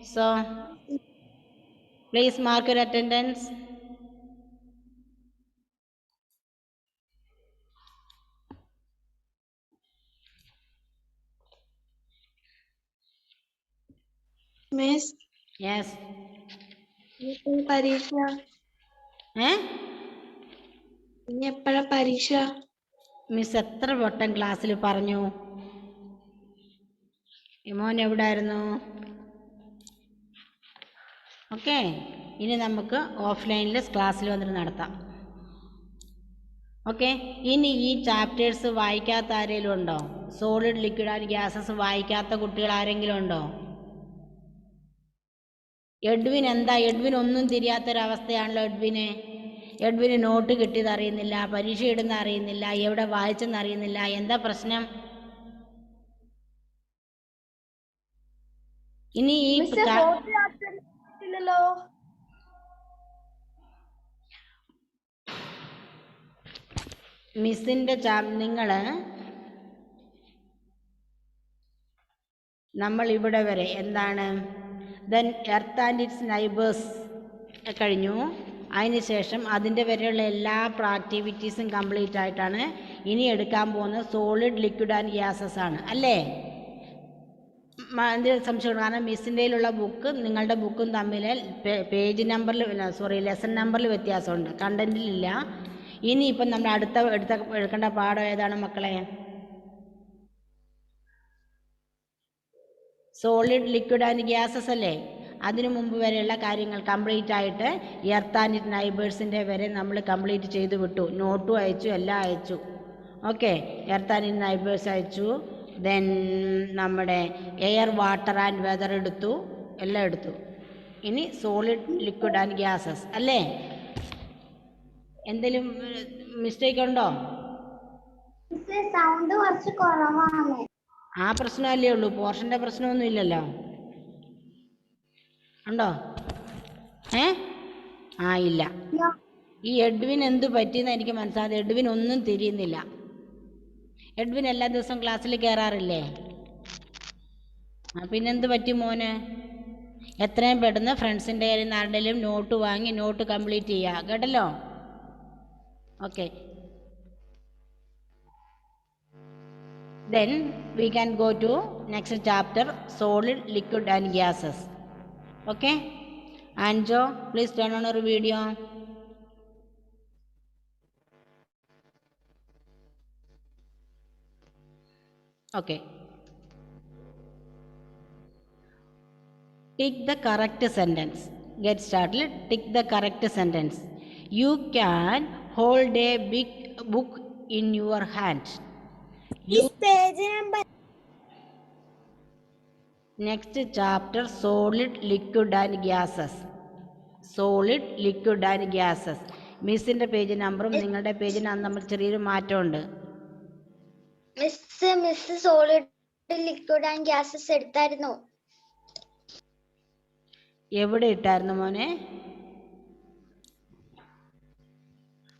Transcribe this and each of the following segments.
So, please mark your attendance. Miss, Yes. പരീക്ഷ ഇനി എപ്പോഴാ പരീക്ഷ? മിസ് എത്ര വട്ടം ക്ലാസ്സിൽ പറഞ്ഞു? മോൻ എവിടായിരുന്നു? ഓക്കെ, ഇനി നമുക്ക് ഓഫ്ലൈനിൽ ക്ലാസ്സിൽ വന്നിട്ട് നടത്താം. ഓക്കെ, ഇനി ഈ ചാപ്റ്റേഴ്സ് വായിക്കാത്ത ആരെങ്കിലും ഉണ്ടോ? സോളിഡ്, ലിക്വിഡ് ആൻഡ് ഗ്യാസസ് വായിക്കാത്ത കുട്ടികൾ ആരെങ്കിലും ഉണ്ടോ? എഡ്വിൻ എന്താ? എഡ്വിൻ ഒന്നും തിരിയാത്തൊരവസ്ഥയാണല്ലോ എഡ്വിന് നോട്ട് കിട്ടിയത് അറിയുന്നില്ല, പരീക്ഷ ഇടുന്ന അറിയുന്നില്ല, എവിടെ വായിച്ചെന്ന് അറിയുന്നില്ല. എന്താ പ്രശ്നം? ഇനി ഈ മിസ്സിൻ്റെ നമ്മൾ ഇവിടെ വരെ എന്താണ് then earth and its neighbours കഴിഞ്ഞു. അതിനുശേഷം അതിൻ്റെ വരെയുള്ള എല്ലാ ആക്ടിവിറ്റീസും കംപ്ലീറ്റ് ആയിട്ടാണ് ഇനി എടുക്കാൻ പോകുന്നത് സോളിഡ്, ലിക്വിഡ് ആൻഡ് ഗ്യാസസ് ആണ് അല്ലേ? എന്തെങ്കിലും സംശയമുണ്ട്? കാരണം മിസ്സിൻ്റെയിലുള്ള ബുക്ക് നിങ്ങളുടെ ബുക്കും തമ്മിൽ പേജ് നമ്പറിൽ ലെസൺ നമ്പറിൽ വ്യത്യാസമുണ്ട്, കണ്ടൻറ്റിലില്ല. ഇനിയിപ്പം നമ്മൾ എടുക്കേണ്ട പാഠം ഏതാണ് മക്കളെ? സോളിഡ്, ലിക്വിഡ് ആൻഡ് ഗ്യാസസ് അല്ലേ? അതിനു മുമ്പ് വരെയുള്ള കാര്യങ്ങൾ കംപ്ലീറ്റ് ആയിട്ട് എർത്ത് ആൻഡ് ഇറ്റ് നൈബേഴ്സിൻ്റെ വരെ നമ്മൾ കംപ്ലീറ്റ് ചെയ്ത് വിട്ടു. നോട്ടും അയച്ചു, എല്ലാം അയച്ചു. Okay, earth and it neighbours അയച്ചു. ദെൻ നമ്മുടെ എയർ, വാട്ടർ ആൻഡ് വെതർ എടുത്തു, എല്ലാം എടുത്തു. ഇനി സോളിഡ്, ലിക്വിഡ് ആൻഡ് ഗ്യാസസ് അല്ലേ? എന്തെങ്കിലും മിസ്റ്റേക്ക് ഉണ്ടോ? സൗണ്ട് കുറച്ച് കുറവാണ്. ആ പ്രശ്നമല്ലേ ഉള്ളൂ, പോർഷൻ്റെ പ്രശ്നമൊന്നും ഇല്ലല്ലോ. ഉണ്ടോ? ഇല്ല. ഈ എഡ്വിൻ എന്ത് പറ്റിയെന്ന് എനിക്ക് മനസ്സിലായത്. എഡ്വിൻ ഒന്നും തിരിയുന്നില്ല. എഡ്വിൻ എല്ലാ ദിവസവും ക്ലാസ്സിൽ കയറാറില്ലേ? പിന്നെന്ത് പറ്റി മോന്? എത്രയും പെട്ടെന്ന് ഫ്രണ്ട്സിൻ്റെ കയ്യിൽ നിന്ന് ആരുടെയും നോട്ട് വാങ്ങി നോട്ട് കംപ്ലീറ്റ് ചെയ്യുക, കേട്ടല്ലോ? Okay, then we can go to next chapter, solid, liquid and gases. Okay, Anjo, please turn on your video. Okay, tick the correct sentence. Get started. Tick the correct sentence. You can hold a big book in your hand. Page number. Next chapter, solid, liquid and gases. Solid, liquid and gases. മിസ്സിൻ്റെ page നമ്പറും നിങ്ങളുടെ പേജിനകത്ത് നമ്മൾ ചെറിയൊരു മാറ്റമുണ്ട്. Miss solid, liquid and gases എടുത്തായിരുന്നു. എവിടെ ഇട്ടായിരുന്നു മോനെ?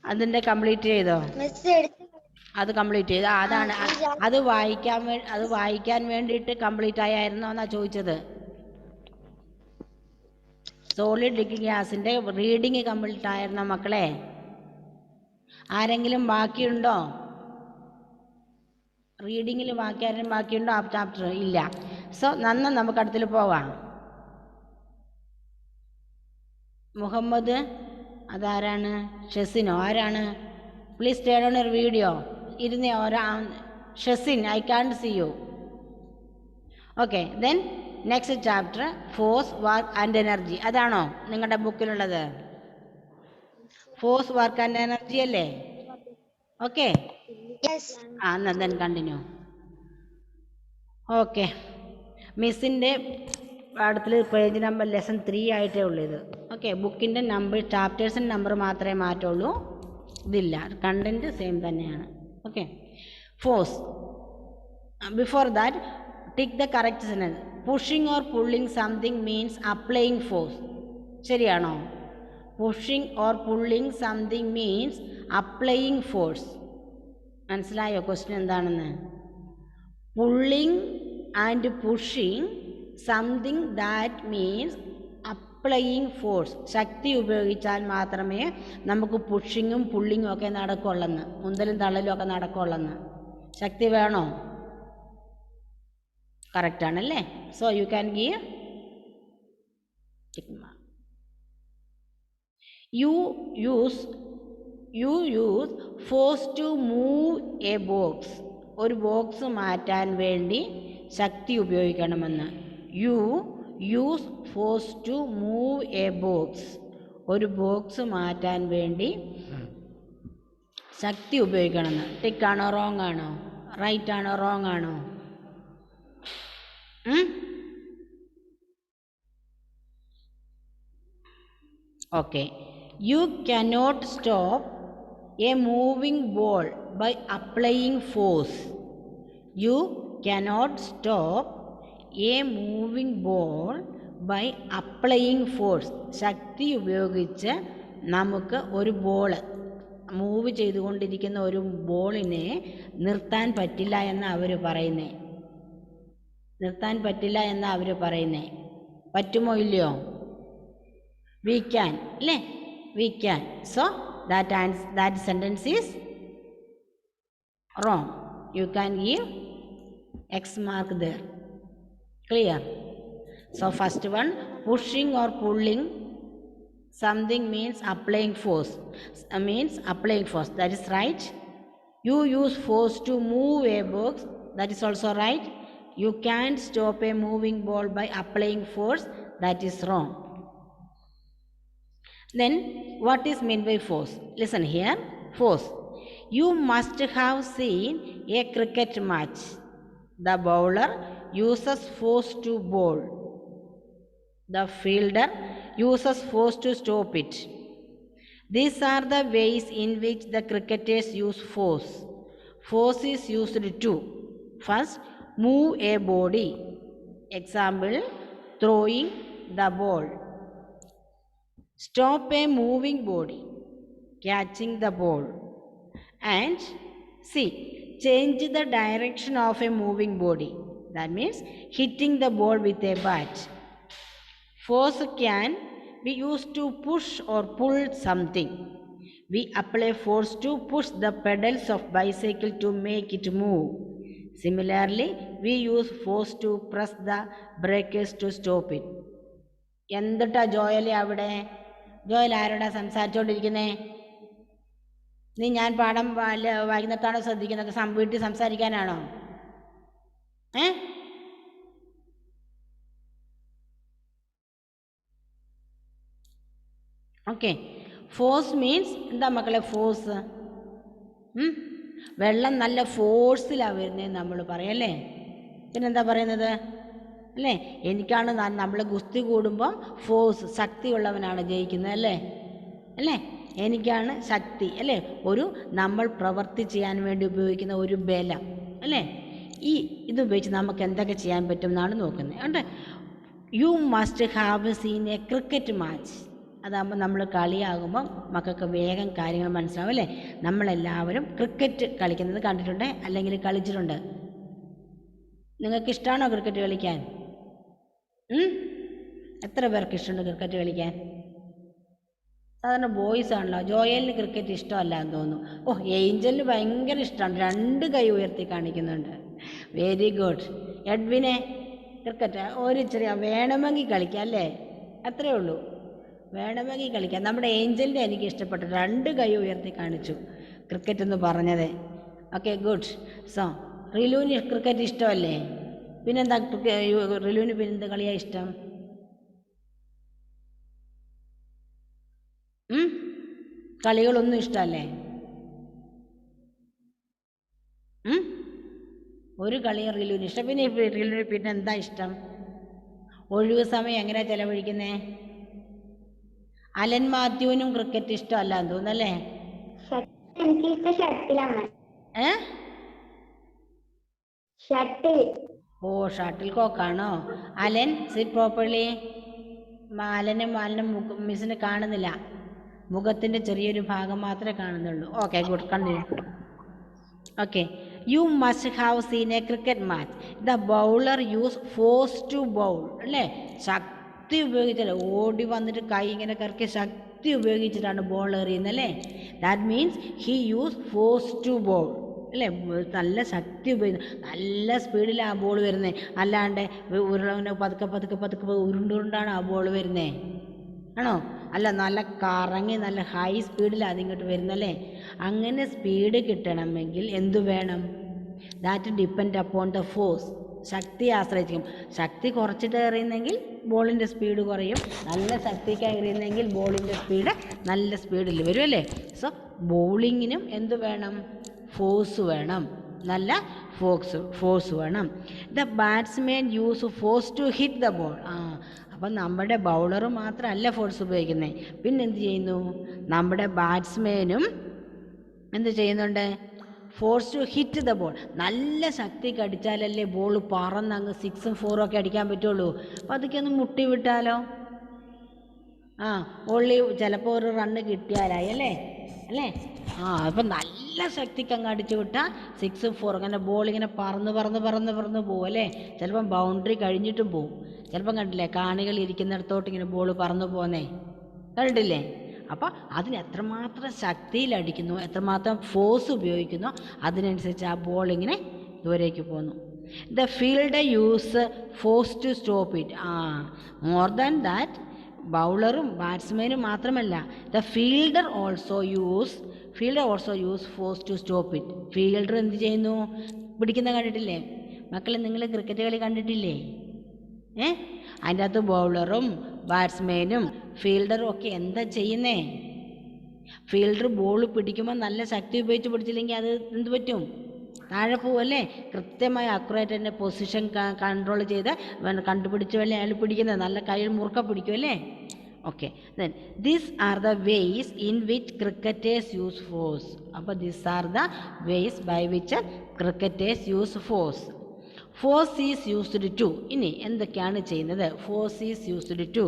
അതിൻ്റെ കംപ്ലീറ്റ് ചെയ്തോ? അത് കംപ്ലീറ്റ് ചെയ്തോ? അതാണ് അത് വായിക്കാൻ വേണ്ടിയിട്ട് കംപ്ലീറ്റ് ആയിരുന്നോ എന്നാ ചോദിച്ചത്. സോളിഡ്, ലിക്വിഡ്, ഗ്യാസിൻ്റെ റീഡിങ് കംപ്ലീറ്റ് ആയിരുന്നോ മക്കളെ? ആരെങ്കിലും ബാക്കിയുണ്ടോ? റീഡിങ്ങിൽ ആരെങ്കിലും ബാക്കിയുണ്ടോ ആ ചാപ്റ്റർ? ഇല്ല. സോ നമുക്ക് അടുത്തിൽ പോവാം. മുഹമ്മദ്, അതാരാണ്? ഷെസിനോ? ആരാണ്? Please turn on your video. ഇരുന്നേ Shezin, I can't see you. Okay, then next chapter, force, work and energy. അതാണോ നിങ്ങളുടെ ബുക്കിലുള്ളത്? ഫോഴ്സ്, വർക്ക് ആൻഡ് എനർജി അല്ലേ? Okay, then continue. ഓക്കെ, മിസ്സിൻ്റെ പാഠത്തിൽ പേജ് നമ്പർ ലെസൺ 3 ആയിട്ടേ ഉള്ളൂ ഇത്. ഓക്കെ, ബുക്കിൻ്റെ നമ്പർ, ചാപ്റ്റേഴ്സിൻ്റെ നമ്പർ മാത്രമേ മാറ്റുള്ളൂ, ഇതില്ല. കണ്ടൻറ്റ് സെയിം തന്നെയാണ്. Okay, force. Before that, tick the correct sentence. Pushing or pulling something means applying force. ശരിയാണോ? Pushing or pulling something means applying force. മനസ്സിലായോ ക്വസ്റ്റ്യൻ എന്താണെന്ന്? Pulling and pushing something that means applying force. ശക്തി ഉപയോഗിച്ചാൽ മാത്രമേ നമുക്ക് പുഷിങ്ങും പുള്ളിങ്ങും ഒക്കെ നടക്കുള്ളെന്ന്, മുന്തലും തള്ളലും ഒക്കെ നടക്കുള്ളെന്ന്. ശക്തി വേണോ? കറക്റ്റാണല്ലേ. So you can give tick mark. You use force to move a box. ഒരു ബോക്സ് മാറ്റാൻ വേണ്ടി ശക്തി ഉപയോഗിക്കണമെന്ന്. You use force to move a box. ഒരു ബോക്സ് മാറ്റാൻ വേണ്ടി ശക്തി ഉപയോഗിക്കണമെന്ന്. ടിക്കാണോ റോങ് ആണോ? റൈറ്റ് ആണോ റോങ് ആണോ? Okay. You cannot stop a moving ball by applying force. You cannot stop a moving ball by applying force. ശക്തി ഉപയോഗിച്ച് നമുക്ക് ഒരു ബോള് മൂവ് ചെയ്തുകൊണ്ടിരിക്കുന്ന ഒരു ബോളിനെ നിർത്താൻ പറ്റില്ല എന്ന് അവർ പറയുന്നേ. നിർത്താൻ പറ്റില്ല എന്ന് അവർ പറയുന്നേ. പറ്റുമോ ഇല്ലയോ? We can, അല്ലേ? We can. So that sentence is wrong. You can give X mark there. Clear? So first one, pushing or pulling something means applying force. That is right. You use force to move a box. That is also right. You can't stop a moving ball by applying force. That is wrong. Then what is meant by force? Listen here. Force. You must have seen a cricket match. The bowler uses force to bowl. The fielder uses force to stop it. These are the ways in which the cricketers use force. Force is used to first move a body. Example, throwing the ball. Stop a moving body, catching the ball. And C, change the direction of a moving body. That means hitting the ball with a bat. Force can be used to push or pull something. We apply force to push the pedals of bicycle to make it move. Similarly, we use force to press the brakes to stop it. എന്തിട്ടാ ജോയലി അവിടെ? Joel ആരോടാ സംസാരിച്ചോണ്ടിരിക്കുന്നേ? നീ ഞാൻ പാഠം വൈകുന്നേരത്താണോ ശ്രദ്ധിക്കുന്നത്? വീട്ടിൽ സംസാരിക്കാനാണോ? Okay. Force means എന്താ മക്കളെ? Force വെള്ളം നല്ല ഫോഴ്സിലാണ് വരുന്നതെന്ന് നമ്മൾ പറയല്ലേ. പിന്നെന്താ പറയുന്നത് അല്ലേ? എനിക്കാണ് നമ്മൾ ഗുസ്തി കൂടുമ്പം ഫോഴ്സ്, ശക്തിയുള്ളവനാണ് ജയിക്കുന്നത് അല്ലേ? അല്ലേ? എനിക്കാണ് ശക്തി അല്ലേ? ഒരു നമ്മൾ പ്രവൃത്തി ചെയ്യാൻ വേണ്ടി ഉപയോഗിക്കുന്ന ഒരു ബലം അല്ലേ? ഇത് ഉപയോഗിച്ച് നമുക്ക് എന്തൊക്കെ ചെയ്യാൻ പറ്റും എന്നാണ് നോക്കുന്നത്. ഉണ്ട്. U must have seen a cricket match. അതാകുമ്പോൾ നമ്മൾ കളിയാകുമ്പോൾ മക്കൾക്ക് വേഗം കാര്യങ്ങൾ മനസ്സിലാവും അല്ലേ? നമ്മളെല്ലാവരും ക്രിക്കറ്റ് കളിക്കുന്നത് കണ്ടിട്ടുണ്ട് അല്ലെങ്കിൽ കളിച്ചിട്ടുണ്ട്. നിങ്ങൾക്ക് ഇഷ്ടമാണോ ക്രിക്കറ്റ് കളിക്കാൻ? എത്ര പേർക്ക് ഇഷ്ടമുണ്ട് ക്രിക്കറ്റ് കളിക്കാൻ? സാധാരണ ബോയ്സ് ആണല്ലോ. ജോയലിന് ക്രിക്കറ്റ് ഇഷ്ടമല്ല എന്ന് തോന്നുന്നു. ഏഞ്ചലിന് ഭയങ്കര ഇഷ്ടമാണ്. 2 കൈ ഉയർത്തി കാണിക്കുന്നുണ്ട്. Very good. എഡ്വിനെ ക്രിക്കറ്റ് ഒരു ചെറിയ വേണമെങ്കിൽ കളിക്കാം അല്ലേ? അത്രയേ ഉള്ളൂ. വേണമെങ്കിൽ കളിക്കാം. നമ്മുടെ ഏഞ്ചലിനെ എനിക്ക് ഇഷ്ടപ്പെട്ടു. 2 കൈ ഉയർത്തി കാണിച്ചു ക്രിക്കറ്റ് എന്ന് പറഞ്ഞത്. Okay, good. സോ റിലുവിന് ക്രിക്കറ്റ് ഇഷ്ടമല്ലേ? പിന്നെന്താ റിലുവിന് പിന്നെന്ത് കളിയാണ് ഇഷ്ടം? കളികളൊന്നും ഇഷ്ടമല്ലേ? ഒരു കളിയും റിലുവിന് ഇഷ്ടം. പിന്നെ റിലുവിന് പിന്നെ എന്താ ഇഷ്ടം? ഒഴിവ് സമയം എങ്ങനെയാണ് ചെലവഴിക്കുന്നേ? അലൻ മാത്യുവിനും ക്രിക്കറ്റ് ഇഷ്ടമല്ല എന്ന് തോന്നുന്നല്ലേ? ഷട്ടിൽ കോക്കാണോ? Alan sit properly. അലനും മിസ്സിന് കാണുന്നില്ല. മുഖത്തിൻ്റെ ചെറിയൊരു ഭാഗം മാത്രമേ കാണുന്നുള്ളൂ. Okay, good. Continue. Okay. You must have seen a cricket match. The bowler use force to bowl, അല്ലേ? ശക്തി ഉപയോഗിച്ചല്ലേ, ഓടി വന്നിട്ട് കൈ ഇങ്ങനെ കറക്കി ശക്തി ഉപയോഗിച്ചിട്ടാണ് ബോൾ എറിയുന്നത്, അല്ലേ? That means he use force to ball, അല്ലേ? നല്ല ശക്തി ഉപയോഗിക്കുന്നു, നല്ല സ്പീഡിലാണ് ആ ബോൾ വരുന്നത്. അല്ലാണ്ട് ഉരുളനെ പതുക്കെ പതുക്കെ പതുക്കെ ഉരുണ്ടുരുണ്ടാണ് ആ ബോൾ വരുന്നത്, ആണോ? അല്ല, നല്ല കറങ്ങി നല്ല ഹൈ സ്പീഡിലാണ് അതിങ്ങോട്ട് വരുന്നല്ലേ. അങ്ങനെ സ്പീഡ് കിട്ടണമെങ്കിൽ എന്തു വേണം? That depend upon the force. ശക്തിയെ ആശ്രയിച്ചിരിക്കും. ശക്തി കുറച്ചിട്ട് എറിയുന്നെങ്കിൽ ബോളിൻ്റെ സ്പീഡ് കുറയും, നല്ല ശക്തിക്കായി എറിയുന്നെങ്കിൽ ബോളിൻ്റെ സ്പീഡ് നല്ല സ്പീഡിൽ വരും, അല്ലേ? സോ ബോളിങ്ങിനും എന്ത് വേണം? ഫോഴ്സ് വേണം, നല്ല ഫോഴ്സ് വേണം. The batsman use force to hit the ball. അപ്പം നമ്മുടെ ബൗളർ മാത്രമല്ല ഫോഴ്സ് ഉപയോഗിക്കുന്നത്, പിന്നെ എന്ത് ചെയ്യുന്നു? നമ്മുടെ ബാറ്റ്സ്മാനും എന്ത് ചെയ്യുന്നുണ്ട്? Force to hit the ball. നല്ല ശക്തിക്ക് അടിച്ചാലല്ലേ ബോൾ പറന്ന് അങ്ങ് 6ഉം 4ഉം ഒക്കെ അടിക്കാൻ പറ്റുള്ളൂ. അപ്പം അതൊക്കെ ഒന്ന് മുട്ടി വിട്ടാലോ? ഓൺലി ചിലപ്പോൾ ഒരു റണ്ണ് കിട്ടിയാലായി, അല്ലേ? അപ്പം നല്ല ശക്തിക്ക് അങ്ങ് അടിച്ചു വിട്ടാൽ 6ഉം 4ഉം അങ്ങനെ ബോൾ ഇങ്ങനെ പറന്ന് പറന്ന് പറന്ന് പറന്ന് പോകും, അല്ലേ? ചിലപ്പം ബൗണ്ടറി കഴിഞ്ഞിട്ടും പോവും. ചിലപ്പം കണ്ടില്ലേ, കാണികൾ ഇരിക്കുന്നിടത്തോട്ട് ഇങ്ങനെ ബോൾ പറന്നു പോകുന്നേ, കണ്ടിട്ടില്ലേ? അപ്പോൾ അതിന് എത്രമാത്രം ശക്തിയിലടിക്കുന്നു, എത്രമാത്രം ഫോഴ്സ് ഉപയോഗിക്കുന്നു, അതിനനുസരിച്ച് ആ ബോൾ ഇങ്ങനെ ദൂരേക്ക് പോകുന്നു. The fielder use force to stop it. More than that, ബൗളറും ബാറ്റ്സ്മാനും മാത്രമല്ല, the fielder also use force to stop it. Fielder എന്ത് ചെയ്യുന്നു? പിടിക്കുന്ന കണ്ടിട്ടില്ലേ മക്കളെ? നിങ്ങൾ ക്രിക്കറ്റ് കളി കണ്ടിട്ടില്ലേ? അതിൻ്റെ അകത്ത് ബൗളറും ബാറ്റ്സ്മാനും ഫീൽഡറും ഒക്കെ എന്താ ചെയ്യുന്നേ? ഫീൽഡർ ബോൾ പിടിക്കുമ്പോൾ നല്ല ശക്തി ഉപയോഗിച്ച് പിടിച്ചില്ലെങ്കിൽ അത് എന്ത് പറ്റും? താഴെ പോവും, അല്ലേ? കൃത്യമായി അക്യുറേറ്റ് തന്നെ പൊസിഷൻ കൺട്രോൾ ചെയ്ത് കണ്ടുപിടിച്ചുമല്ലേ അയാൾ പിടിക്കുന്നത്. നല്ല കയ്യിൽ മുറുക്ക പിടിക്കും, അല്ലേ? Okay, then these are the ways in which cricketers use force. അപ്പോൾ these are the ways by which cricketers use force. Force is used to. ഇനി എന്തൊക്കെയാണ് ചെയ്യുന്നത്? Force is used to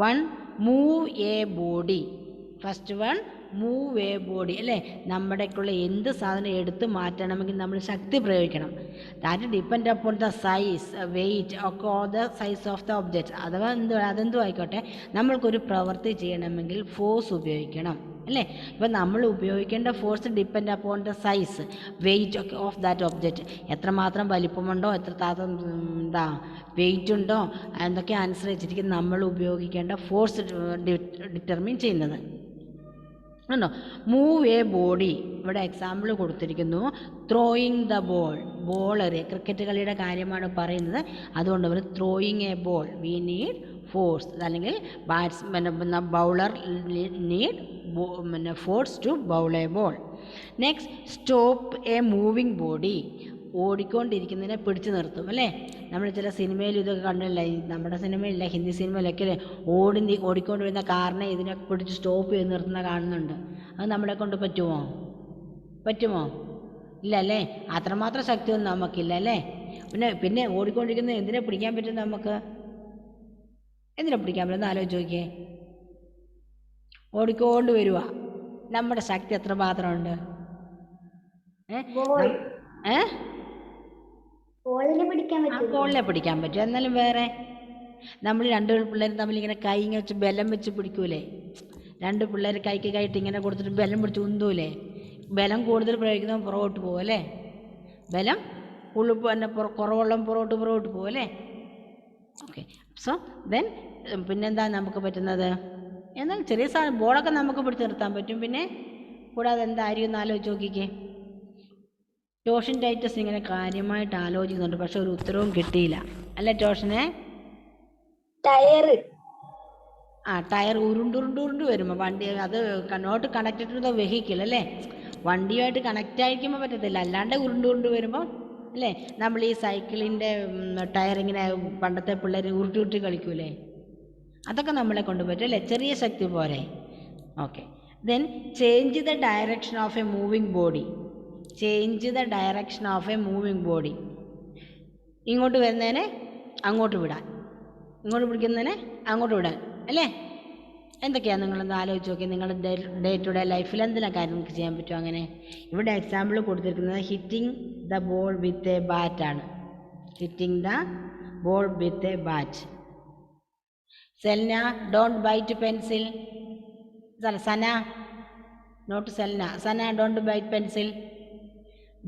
1. Move a body. First 1 move a body, അല്ലേ? നമ്മുടെക്കുള്ള എന്ത് സാധനം എടുത്ത് മാറ്റണമെങ്കിൽ നമ്മൾ ശക്തി പ്രയോഗിക്കണം. That depend upon the size, weight ഒക്കെ, all the size of the object. അഥവാ അതെന്തും ആയിക്കോട്ടെ, നമ്മൾക്കൊരു പ്രവൃത്തി ചെയ്യണമെങ്കിൽ ഫോഴ്സ് ഉപയോഗിക്കണം, അല്ലേ? ഇപ്പം നമ്മൾ ഉപയോഗിക്കേണ്ട force depend upon the size, weight ഒക്കെ ഓഫ് ദാറ്റ് ഒബ്ജക്റ്റ്. എത്രമാത്രം വലിപ്പമുണ്ടോ, വെയിറ്റ് ഉണ്ടോ, എന്തൊക്കെ അനുസരിച്ചിരിക്കും നമ്മൾ ഉപയോഗിക്കേണ്ട ഫോഴ്സ് ഡിറ്റർമിൻ ചെയ്യുന്നത്. ആണോ? Move a body. ഇവിടെ എക്സാമ്പിൾ കൊടുത്തിരിക്കുന്നു. ത്രോയിങ് ദ ബോൾ എറിയ. ക്രിക്കറ്റ് കളിയുടെ കാര്യമാണ് പറയുന്നത്. അതുകൊണ്ട് അവർ throwing a ball, we need force. അല്ലെങ്കിൽ bowler need force to bowl a ball. Next, stop a moving body. ഓടിക്കൊണ്ടിരിക്കുന്നതിനെ പിടിച്ചു നിർത്തും, അല്ലേ? നമ്മൾ ചില സിനിമയിൽ ഇതൊക്കെ കണ്ടില്ല, നമ്മുടെ സിനിമയില്ല, ഹിന്ദി സിനിമയിലൊക്കെ ഓടിക്കൊണ്ട് വരുന്ന കാറിനെ ഇതിനൊക്കെ പിടിച്ച് സ്റ്റോപ്പ് ചെയ്ത് നിർത്തുന്ന കാണുന്നുണ്ട്. അത് നമ്മളെ കൊണ്ട് പറ്റുമോ? ഇല്ല, അല്ലേ? അത്രമാത്രം ശക്തിയൊന്നും നമുക്കില്ല, അല്ലേ? പിന്നെ ഓടിക്കൊണ്ടിരിക്കുന്നത് എന്തിനെ പിടിക്കാൻ പറ്റും നമുക്ക്? എന്തിനെ പിടിക്കാൻ പറ്റുമെന്ന് ആലോചിച്ച് നോക്കിയേ. ഓടിക്കൊണ്ട് വരുക, നമ്മുടെ ശക്തി എത്ര മാത്രമുണ്ട്? കോളിനെ പിടിക്കാൻ പറ്റും. എന്നാലും വേറെ നമ്മൾ 2 പിള്ളേർ തമ്മിൽ ഇങ്ങനെ കൈ ഇങ്ങനെ വെച്ച് ബലം വെച്ച് പിടിക്കൂലേ? 2 പിള്ളേർ കൈക്ക് കൈയിട്ട് ഇങ്ങനെ കൊടുത്തിട്ട് ബലം പിടിച്ച് ഉന്തൂലേ? ബലം കൂടുതൽ പ്രയോഗിക്കുന്നവൻ പുറകോട്ട് പോകും, അല്ലേ? ബലം കുറവുള്ള പുറകോട്ട് പോകും, അല്ലേ? ഓക്കെ, സോ ദെൻ പിന്നെന്താ നമുക്ക് പറ്റുന്നത്? എന്നാൽ ചെറിയ സാധനം ബോളൊക്കെ നമുക്ക് പിടിച്ച് നിർത്താൻ പറ്റും. പിന്നെ കൂടാതെ എന്തായിരിക്കും എന്ന് ആലോചിച്ച് നോക്കിക്കേ. ടോഷൻ ടൈറ്റസ് ഇങ്ങനെ കാര്യമായിട്ട് ആലോചിക്കുന്നുണ്ട്, പക്ഷെ ഒരു ഉത്തരവും കിട്ടിയില്ല, അല്ലേ ടോഷനെ? ടയർ ഉരുണ്ടുരുണ്ട് വരുമ്പോൾ വണ്ടി അത് not connected to the vehicle, അല്ലേ? വണ്ടിയുമായിട്ട് കണക്റ്റ് ആയിരിക്കുമ്പോൾ പറ്റത്തില്ല, അല്ലാണ്ട് ഉരുണ്ടുരുണ്ട് വരുമ്പോൾ, അല്ലേ? നമ്മൾ ഈ സൈക്കിളിൻ്റെ ടയർ ഇങ്ങനെ പണ്ടത്തെ പിള്ളേർ ഉരുട്ടി കളിക്കൂലേ? അതൊക്കെ നമ്മളെ കൊണ്ട് പറ്റും, അല്ലേ? ചെറിയ ശക്തി പോരെ. Okay, then change the direction of A moving body. Change the direction of A moving body. ഇങ്ങോട്ട് വരുന്നതിനെ അങ്ങോട്ട് വിടാൻ, ഇങ്ങോട്ട് പിടിക്കുന്നതിനെ അങ്ങോട്ട് വിടാൻ, അല്ലേ? എന്തൊക്കെയാണ് നിങ്ങളൊന്ന് ആലോചിച്ച് നോക്കി. നിങ്ങളുടെ ഡേ ടു ഡേ ലൈഫിൽ എന്തെല്ലാം കാര്യം നിങ്ങൾക്ക് ചെയ്യാൻ പറ്റും? അങ്ങനെ ഇവിടെ എക്സാമ്പിൾ കൊടുത്തിരിക്കുന്നത് hitting the ball with a bat ആണ്. Hitting the ball with a bat. Selna don't bite pencil. Sana, not Selna, Sana don't bite pencil.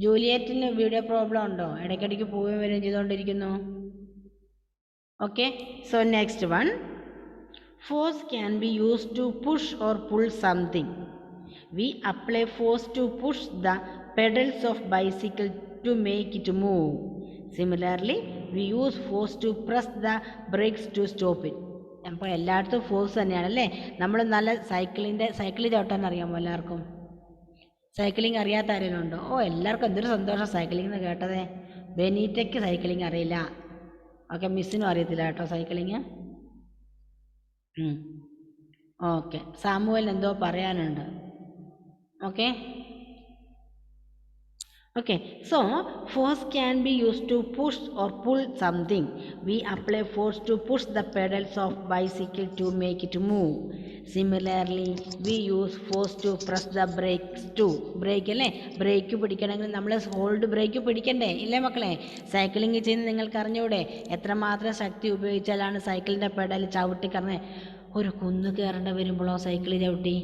ജൂലിയറ്റിന് വീഡിയോ പ്രോബ്ലം ഉണ്ടോ? ഇടയ്ക്കിടയ്ക്ക് പോവുകയും വരികയും ചെയ്തുകൊണ്ടിരിക്കുന്നു. Okay, so next one. Force can be used to push or pull something. We apply force to push the pedals of bicycle to make it move. Similarly, we use force to press the brakes to stop it. അപ്പോൾ എല്ലായിടത്തും force തന്നെയാണല്ലേ. നമ്മൾ നല്ല cycle ചവിട്ടാൻ അറിയാമോ എല്ലാവർക്കും? Cycling അറിയാത്ത ആരെങ്കിലും ഉണ്ടോ? ഓ, എല്ലാവർക്കും എന്തൊരു സന്തോഷം സൈക്ലിംഗ് എന്ന് കേട്ടതേ. ബെനീറ്റയ്ക്ക് സൈക്ലിംഗ് അറിയില്ല. ഓക്കെ, മിസ്സിനും അറിയത്തില്ല കേട്ടോ സൈക്ലിങ്. ഓക്കെ, സാമുവലിന് എന്തോ പറയാനുണ്ട്. Okay, so force can be used to push or pull something. We apply force to push the pedals of bicycle to make it move. Similarly, we use force to press the brakes to. Brake അല്ലേ, brake പിടിക്കണമെങ്കിൽ നമ്മൾ hold break പിടിക്കണ്ടേ? ഇല്ലേ മക്കളെ? Cycling ചെയ്യുന്ന നിങ്ങൾക്ക് അറിഞ്ഞൂടെ എത്രമാത്രം ശക്തി ഉപയോഗിച്ചാലാണ് സൈക്കിളിൻ്റെ പെഡൽ ചവിട്ടി കറങ്ങുന്നത്? ഒരു കുന്ന് കയറേണ്ട വരുമ്പോഴോ സൈക്കിൾ ചവിട്ടി?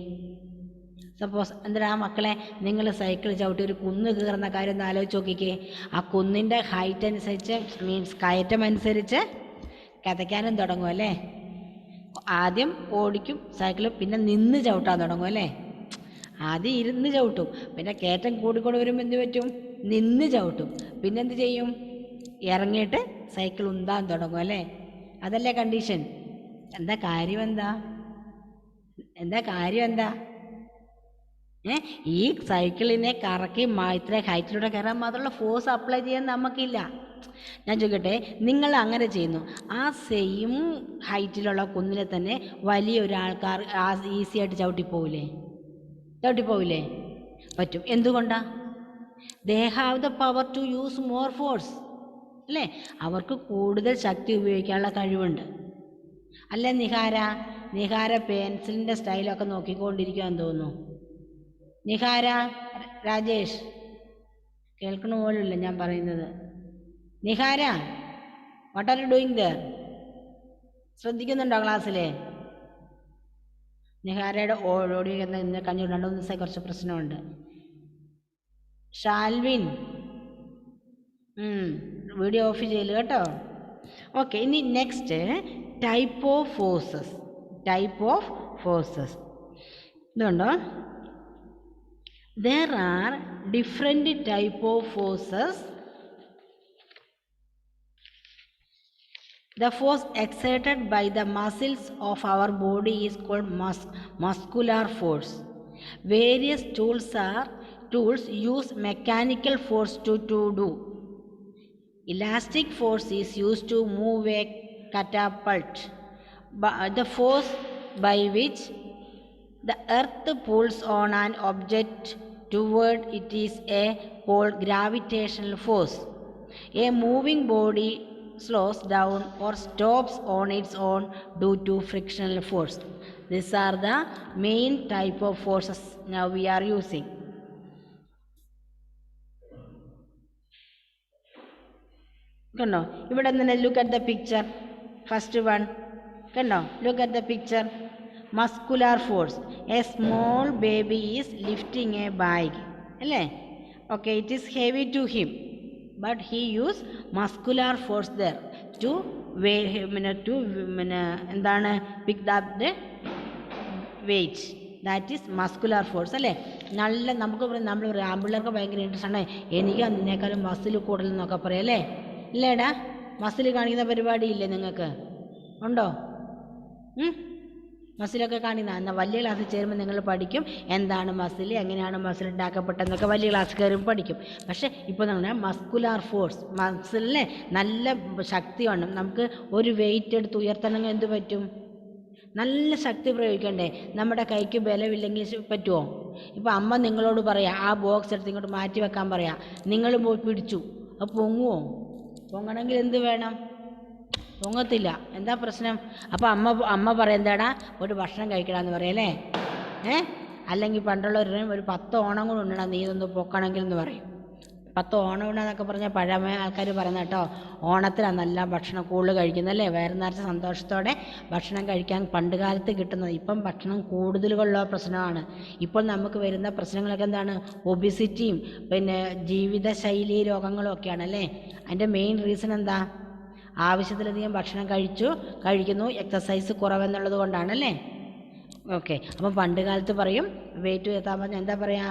സപ്പോസ് എന്താ മക്കളെ, നിങ്ങൾ സൈക്കിൾ ചവിട്ടി ഒരു കുന്ന് കയറുന്ന കാര്യം ഒന്ന് ആലോചിച്ച് നോക്കിക്കേ. ആ കുന്നിൻ്റെ ഹൈറ്റ് അനുസരിച്ച്, മീൻസ് കയറ്റം അനുസരിച്ച് കതയ്ക്കാനും തുടങ്ങും അല്ലേ? ആദ്യം ഓടിക്കും സൈക്കിൾ, പിന്നെ നിന്ന് ചവിട്ടാൻ തുടങ്ങും അല്ലേ? ആദ്യം ഇരുന്ന് ചവിട്ടും, പിന്നെ കയറ്റം കൂടിക്കൊണ്ട് വരുമ്പോൾ എന്ത് പറ്റും? നിന്ന് ചവിട്ടും. പിന്നെ എന്ത് ചെയ്യും? ഇറങ്ങിയിട്ട് സൈക്കിൾ ഉന്താൻ തുടങ്ങും അല്ലേ? അതല്ലേ കണ്ടീഷൻ? എന്താ കാര്യം? എന്താ ഈ സൈക്കിളിനെ കറക്കി ഇത്ര ഹൈറ്റിലൂടെ കയറാൻ മാത്രമുള്ള ഫോഴ്സ് അപ്ലൈ ചെയ്യാൻ നമുക്കില്ല. ഞാൻ ചോദിക്കട്ടെ, നിങ്ങൾ അങ്ങനെ ചെയ്യുന്നു, ആ സെയിം ഹൈറ്റിലുള്ള കുന്നിനെ തന്നെ വലിയ ഒരാൾക്കാർ ഈസി ആയിട്ട് ചവിട്ടിപ്പോവില്ലേ? പറ്റും. എന്തുകൊണ്ടാണ്? They have the power to use more force അല്ലേ? അവർക്ക് കൂടുതൽ ശക്തി ഉപയോഗിക്കാനുള്ള കഴിവുണ്ട് അല്ലേ? നിഹാര പെൻസിലിൻ്റെ സ്റ്റൈലൊക്കെ നോക്കിക്കൊണ്ടിരിക്കുകയെന്ന് തോന്നുന്നു. നിഹാര, രാജേഷ് കേൾക്കണ പോലുമില്ല ഞാൻ പറയുന്നത്. Nihara, what are you doing there? ശ്രദ്ധിക്കുന്നുണ്ടോ ക്ലാസ്സിലെ? നിഹാരയുടെ ഓടി ഇന്ന് കഴിഞ്ഞ 2 ദിവസമായി കുറച്ച് പ്രശ്നമുണ്ട്. ഷാൽവിൻ, വീഡിയോ ഓഫ് ചെയ്യല് കേട്ടോ. ഓക്കെ, ഇനി നെക്സ്റ്റ് ടൈപ്പ് ഓഫ് ഫോഴ്സസ്. ഇതുണ്ടോ? There are different type of forces. The force exerted by the muscles of our body is called muscular force. Various tools use mechanical force to do. Elastic force is used to move a catapult. The force by which the earth pulls on an object toward it is called gravitational force. A moving body slows down or stops on its own due to frictional force. These are the main type of forces now we are using. കണ്ടോ? ഇവിടെ തന്നെ look at the picture. First one, കണ്ടോ? Look at the picture. Muscular force. A small baby is lifting a bag അല്ലേ? Okay, it is heavy to him, but he use muscular force there to എന്താണ് pick up the weight. That is muscular force അല്ലേ? നല്ല നമുക്ക് നമ്മൾ ആമ്പിള്ളേർക്ക് ഭയങ്കര interest ആണ്. എനിക്ക് അതിനേക്കാളും മസിൽ കൂടുതലെന്നൊക്കെ പറയാം അല്ലേ? ഇല്ലേടാ, മസിൽ കാണിക്കുന്ന പരിപാടി ഇല്ലേ നിങ്ങൾക്ക്? ഉണ്ടോ? മസിലൊക്കെ കാണിക്കുന്ന. എന്നാൽ വലിയ ക്ലാസ്സിൽ ചേരുമ്പോൾ നിങ്ങൾ പഠിക്കും എന്താണ് മസിൽ, എങ്ങനെയാണ് മസിൽ ഉണ്ടാക്കപ്പെട്ടതെന്നൊക്കെ വലിയ ക്ലാസ് കയറുമ്പോൾ പഠിക്കും. പക്ഷേ ഇപ്പോൾ നമ്മൾ മസ്കുലാർ ഫോഴ്സ്, മസിലിനെ നല്ല ശക്തി വേണം. നമുക്ക് ഒരു വെയിറ്റ് എടുത്ത് ഉയർത്തണമെങ്കിൽ എന്ത് പറ്റും? നല്ല ശക്തി പ്രയോഗിക്കണ്ടേ? നമ്മുടെ കൈക്ക് ബലമില്ലെങ്കിൽ പറ്റുമോ? ഇപ്പോൾ അമ്മ നിങ്ങളോട് പറയാം ആ ബോക്സ് എടുത്ത് ഇങ്ങോട്ട് മാറ്റി വെക്കാൻ പറയാം, നിങ്ങൾ പോയി പിടിച്ചു, അപ്പോൾ പൊങ്ങുമോ? പൊങ്ങണമെങ്കിൽ എന്ത് വേണം? പൊങ്ങത്തില്ല. എന്താ പ്രശ്നം? അപ്പോൾ അമ്മ പറയും എന്താടാ ഒരു ഭക്ഷണം കഴിക്കണമെന്ന് പറയല്ലേ. അല്ലെങ്കിൽ പണ്ടുള്ളവർ ഒരു 10 ഓണം കൂടെ ഉണ്ടടാ നീ ഇതൊന്ന് പൊക്കണമെങ്കിൽ എന്ന് പറയും. 10 ഓണം ഉണ്ടെന്നൊക്കെ പറഞ്ഞാൽ പഴമ ആൾക്കാർ പറയുന്ന കേട്ടോ. ഓണത്തിലാണ് നല്ല ഭക്ഷണം കൂടുതൽ കഴിക്കുന്നല്ലേ, വയറ് നിറച്ച സന്തോഷത്തോടെ ഭക്ഷണം കഴിക്കാൻ പണ്ട് കാലത്ത് കിട്ടുന്നത്. ഇപ്പം ഭക്ഷണം കൂടുതലുള്ള പ്രശ്നമാണ്. ഇപ്പോൾ നമുക്ക് വരുന്ന പ്രശ്നങ്ങളൊക്കെ എന്താണ്? ഒബിസിറ്റിയും പിന്നെ ജീവിതശൈലി രോഗങ്ങളും ഒക്കെയാണ് അല്ലേ. അതിൻ്റെ മെയിൻ റീസൺ എന്താ? ആവശ്യത്തിലധികം ഭക്ഷണം കഴിക്കുന്നു, എക്സസൈസ് കുറവെന്നുള്ളത് കൊണ്ടാണല്ലേ. ഓക്കെ, അപ്പം പണ്ട് കാലത്ത് പറയും വെയിറ്റ് എത്താൻ പറഞ്ഞാൽ എന്താ പറയുക?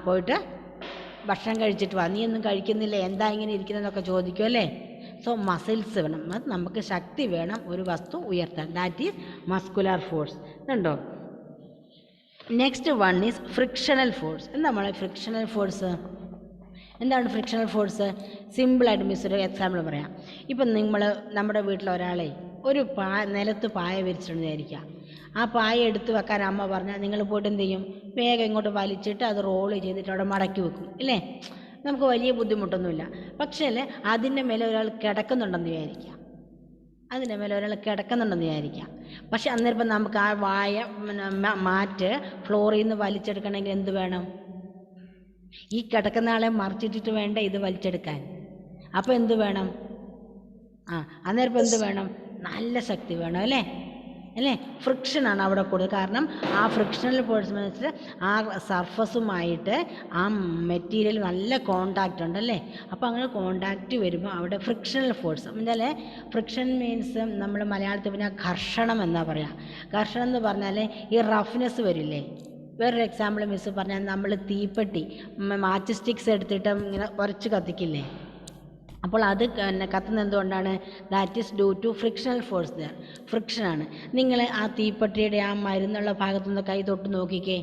പോയിട്ട് ഭക്ഷണം കഴിച്ചിട്ട് വാ, നീ ഒന്നും കഴിക്കുന്നില്ല, എന്താ ഇങ്ങനെ ഇരിക്കുന്നതെന്നൊക്കെ ചോദിക്കും അല്ലേ. സോ മസിൽസ് വേണം, നമുക്ക് ശക്തി വേണം ഒരു വസ്തു ഉയർത്താൻ. That is muscular force. ഇതുണ്ടോ? Next one is frictional force. എന്താ നമ്മളെ ഫ്രിക്ഷണൽ ഫോഴ്സ്? എന്താണ് ഫ്രിക്ഷണൽ ഫോഴ്സ്? സിമ്പിളായിട്ട് മിസ് ഒരു എക്സാമ്പിൾ പറയാം. ഇപ്പം നമ്മുടെ വീട്ടിൽ ഒരാളെ ഒരു നിലത്ത് പായ വിരിച്ചിട്ടുണ്ടെന്ന് വിചാരിക്കുക. ആ പായ എടുത്ത് വെക്കാൻ അമ്മ പറഞ്ഞാൽ നിങ്ങൾ പോയിട്ട് എന്ത് ചെയ്യും? വേഗം ഇങ്ങോട്ട് വലിച്ചിട്ട് അത് റോള് ചെയ്തിട്ട് അവിടെ മടക്കി വെക്കും ഇല്ലേ. നമുക്ക് വലിയ ബുദ്ധിമുട്ടൊന്നുമില്ല. പക്ഷേ അതിൻ്റെ മേലെ ഒരാൾ കിടക്കുന്നുണ്ടെന്ന് വിചാരിക്കുക. പക്ഷെ അന്നേരം നമുക്ക് ആ മാറ്റ് ഫ്ലോറിൽ നിന്ന് വലിച്ചെടുക്കണമെങ്കിൽ എന്ത് വേണം? ഈ കിടക്കുന്ന ആളെ മറിച്ചിട്ടിട്ട് വേണ്ട ഇത് വലിച്ചെടുക്കാൻ. അപ്പോൾ എന്ത് വേണം? അന്നേരം എന്ത് വേണം? നല്ല ശക്തി വേണം അല്ലേ. ഫ്രിക്ഷനാണ് അവിടെ കൂടുതൽ. കാരണം ആ ഫ്രിക്ഷണൽ ഫോഴ്സ് വെച്ചിട്ട് ആ സർഫസുമായിട്ട് ആ മെറ്റീരിയൽ നല്ല കോണ്ടാക്റ്റ് ഉണ്ടല്ലേ. അപ്പോൾ അങ്ങനെ കോണ്ടാക്റ്റ് വരുമ്പോൾ അവിടെ ഫ്രിക്ഷണൽ ഫോഴ്സ് എന്നാൽ ഫ്രിക്ഷൻ മീൻസ് നമ്മൾ മലയാളത്തിൽ പറഞ്ഞാൽ ഘർഷണം എന്നാ പറയാം. ഘർഷണം എന്ന് പറഞ്ഞാൽ ഈ റഫ്നെസ് വരില്ലേ. വേറൊരു എക്സാമ്പിൾ മിസ് പറഞ്ഞാൽ നമ്മൾ തീപ്പെട്ടി മാച്ച് സ്റ്റിക്സ് എടുത്തിട്ട് ഇങ്ങനെ ഉരച്ച് കത്തിക്കില്ലേ. അപ്പോൾ അത് കത്തുന്നത് എന്തുകൊണ്ടാണ്? That is due to frictional force. There ഫ്രിക്ഷനാണ്. നിങ്ങൾ ആ തീപ്പെട്ടിയുടെ ആ മരുന്നുള്ള ഭാഗത്തുനിന്ന് കൈ തൊട്ട് നോക്കിക്കേ,